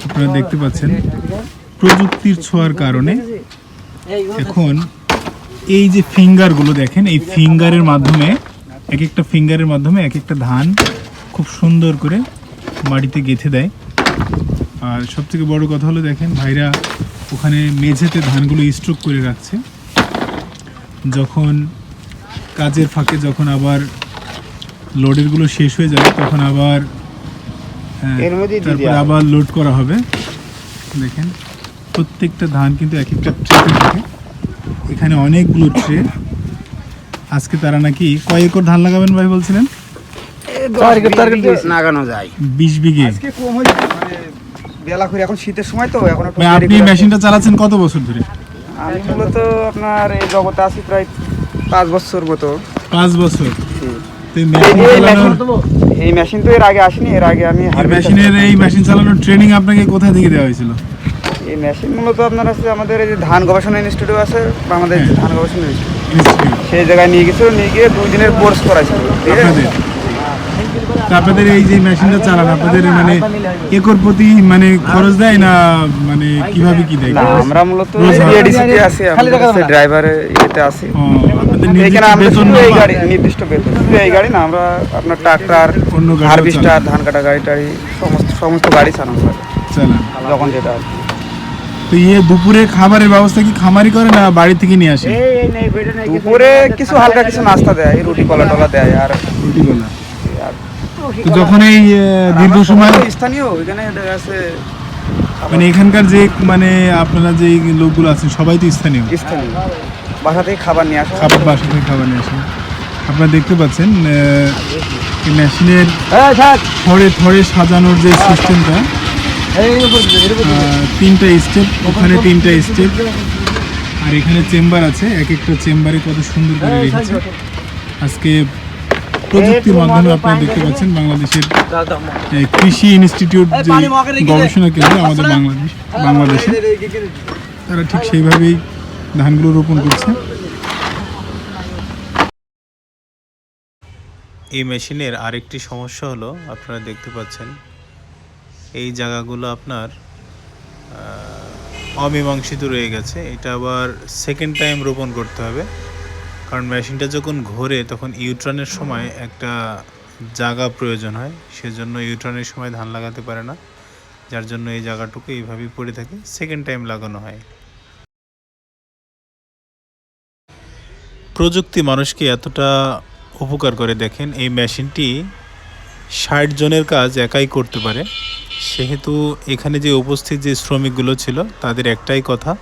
আপনারা দেখতে পাচ্ছেন প্রযুক্তির ছোঁয়ার কারণে এখন এই যে ফিঙ্গারগুলো দেখেন, এই ফিঙ্গারের মাধ্যমে এক একটা ফিঙ্গারের মাধ্যমে এক একটা ধান খুব সুন্দর করে মাটিতে গেঁথে দেয়। আর সবথেকে বড় কথা হলো দেখেন ভাইরা ওখানে মেঝেতে ধানগুলো স্ট্রোক করে রাখছে, যখন কাজের ফাঁকে যখন আবার লোডেরগুলো শেষ হয়ে যাবে তখন আবার তারপরে আবার লোড করা হবে। দেখেন প্রত্যেকটা ধান কিন্তু এক একটা ট্রেতে থাকে, এখানে অনেকগুলো ট্রে। আজকে তারা নাকি কয় একর ধান লাগাবেন ভাই বলছিলেন? 20 বিঘে। এখন শীতের সময় তো এখন আপনি মেশিনটা চালাচ্ছেন কত বছর ধরে? আমি মূলত আপনার এই জগতে আছি প্রায় 5 বছর মতো। 5 বছর। এই মেশিন তো এর আগে আসেনি, এর আগে আমি এই মেশিন চালানোর ট্রেনিং আপনাকে কোথা থেকে দেওয়া হয়েছিল? এই মেশিন মূলত আপনার আছে আমাদের এই যে ধান গবেষণা ইনস্টিটিউট আছে, বাংলাদেশ ধান গবেষণা ইনস্টিটিউট, সেই জায়গায় নিয়ে গেছিল, নিয়ে গিয়ে 2 দিনের কোর্স করাইছিল। আপনাদের এই যে মেশিনটা চালান আপনাদের মানে একর প্রতি মানে খরচ দেয় না, মানে কিভাবে কি দেয়? আমরা মূলত এডিসিতে আছি, আমাদের কাছে ড্রাইভারে ইয়েতে আছি। আপনাদের এখানে আমরা শুধু এই গাড়ি নির্দিষ্ট বেতন, শুধু এই গাড়ি না, আমরা আপনার ট্রাক্টর, হারভেস্টার, ধান কাটা গাড়ি টাড়ি সমস্ত গাড়ি চালানো হয় যখন যেটা। তো দুপুরে খাবারের ব্যবস্থা কি খামারি করে না বাড়ি থেকে নিয়ে আসে? দুপুরে কিছু হালকা কিছু নাস্তা দেয়, রুটি কলা টলা দেয়। আর রুটি কলা যখন এই দীর্ঘ সময় স্থানীয় এখানে আছে মানে এখানকার যে মানে আপনারা যে লোকগুলো আছেন সবাই তো স্থানীয়, বাসা থেকে খাবার নিয়ে আসে, বাসা থেকে খাবার নিয়ে আসেন। আপনারা দেখতে পাচ্ছেন মেশিনের থরে থরে সাজানোর যে সিস্টেমটা, 3টা স্টেপ, ওখানে 3টা স্টেপ, আর এখানে চেম্বার আছে, এক একটা চেম্বারে কত সুন্দর করে রেখেছে। আজকে প্রযুক্তির মাধ্যমে আপনারা দেখতে পাচ্ছেন বাংলাদেশের কৃষি ইনস্টিটিউট যে গবেষণা কেন্দ্র আমাদের বাংলাদেশে, তারা ঠিক সেইভাবেই ধানগুলো রোপণ করছে। এই মেশিনের আরেকটি সমস্যা হলো আপনারা দেখতে পাচ্ছেন এই জায়গাগুলো আপনার অমীমাংসিত রয়ে গেছে। এটা আবার সেকেন্ড টাইম রোপণ করতে হবে, কারণ মেশিনটা যখন ঘোরে তখন ইউটার্নের সময় একটা জায়গা প্রয়োজন হয়, সেজন্য ইউটার্নের সময় ধান লাগাতে পারে না, যার জন্য এই জায়গাটুকু এইভাবেই পড়ে থাকে, সেকেন্ড টাইম লাগানো হয়। প্রযুক্তি মানুষকে এতটা উপকার করে দেখেন, এই মেশিনটি 60 জনের কাজ একাই করতে পারে। সেহেতু এখানে যে উপস্থিত যে শ্রমিকগুলো ছিল তাদের একটাই কথা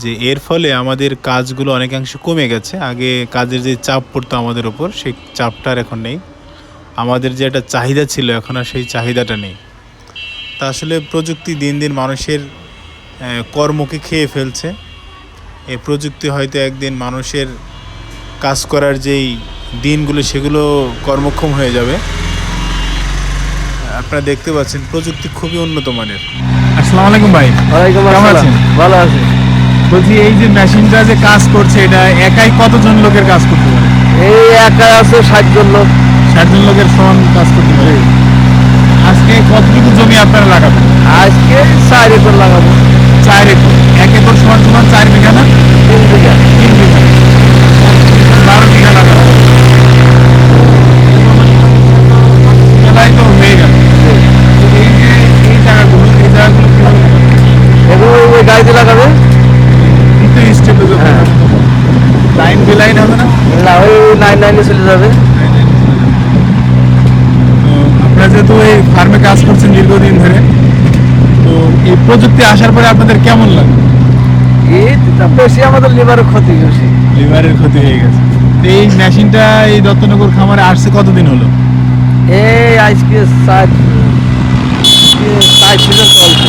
যে এর ফলে আমাদের কাজগুলো অনেকাংশে কমে গেছে। আগে কাজের যে চাপ পড়তো আমাদের ওপর, সেই চাপটা আর এখন নেই। আমাদের যে একটা চাহিদা ছিল এখন আর সেই চাহিদাটা নেই। তা আসলে প্রযুক্তি দিন দিন মানুষের কর্মকে খেয়ে ফেলছে। এই প্রযুক্তি হয়তো একদিন মানুষের কাজ করার যেই দিনগুলো সেগুলো কর্মক্ষম হয়ে যাবে। আপনারা দেখতে পাচ্ছেন প্রযুক্তি খুবই উন্নত মানের। আসসালামু আলাইকুম ভাই। কেমন আছেন? ভালো আছি। বলছি এই যে মেশিনটা যে কাজ করছে এটা একাই কতজন লোকের কাজ করতে পারে? এই একা আছে 60 জন লোক। 60 জন লোকের সমান কাজ করতে পারে। আজকে কতটুকু জমি আপনারা লাগাবেন? আজকে 4 একর লাগাবো। 4 একর। 1 একর সমান 4 বিঘা না? 3 বিঘা। 3 বিঘা। 12 বিঘা লাগাবো। মেলাই তো হয়ে গেল। এই জায়গাগুলো এগুলো ওই গাড়িতে লাগাবে। লাইন বেলাইন হবে না? না, ওই 9 চলে যাবে। আপনারা যেহেতু এই ফার্মে কাজ করছেন দীর্ঘদিন ধরে, তো এই প্রযুক্তি আসার পরে আপনাদের কেমন লাগে? বেশি আমাদের লিভারের ক্ষতি বেশি। লিভারের ক্ষতি হয়ে গেছে। এই মেশিনটা এই দত্তনগর খামারে আসছে কতদিন হলো? এই আজকে 4 সিজন চলছে।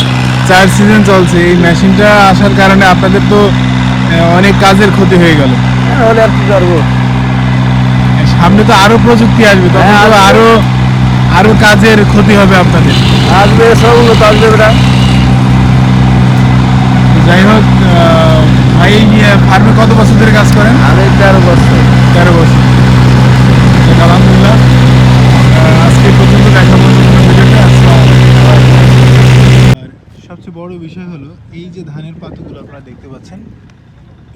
4 সিজন চলছে। এই মেশিনটা আসার কারণে আপনাদের তো অনেক কাজের ক্ষতি হয়ে গেল। হলে আর কি করবো, সামনে তো আরো প্রযুক্তি আসবে, তখন তো আরো কাজের ক্ষতি হবে আপনাদের। আসবে সব উন্নত আসবে। যাই হোক, ভাই ফার্মে কত বছর ধরে কাজ করেন? আমি 13 বছর। 13 বছর। আলহামদুলিল্লাহ। আজকে পর্যন্ত দেখা পর্যন্ত ভিডিওটা। বড় বিষয় হলো এই যে ধানের পাতাগুলো আপনারা দেখতে পাচ্ছেন,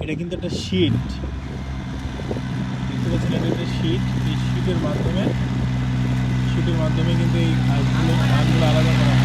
এটা কিন্তু একটা শীট, দেখতে পাচ্ছেন এটা একটা শীট। এই শীটের মাধ্যমে কিন্তু এই ধানগুলো আলাদা করা হয়।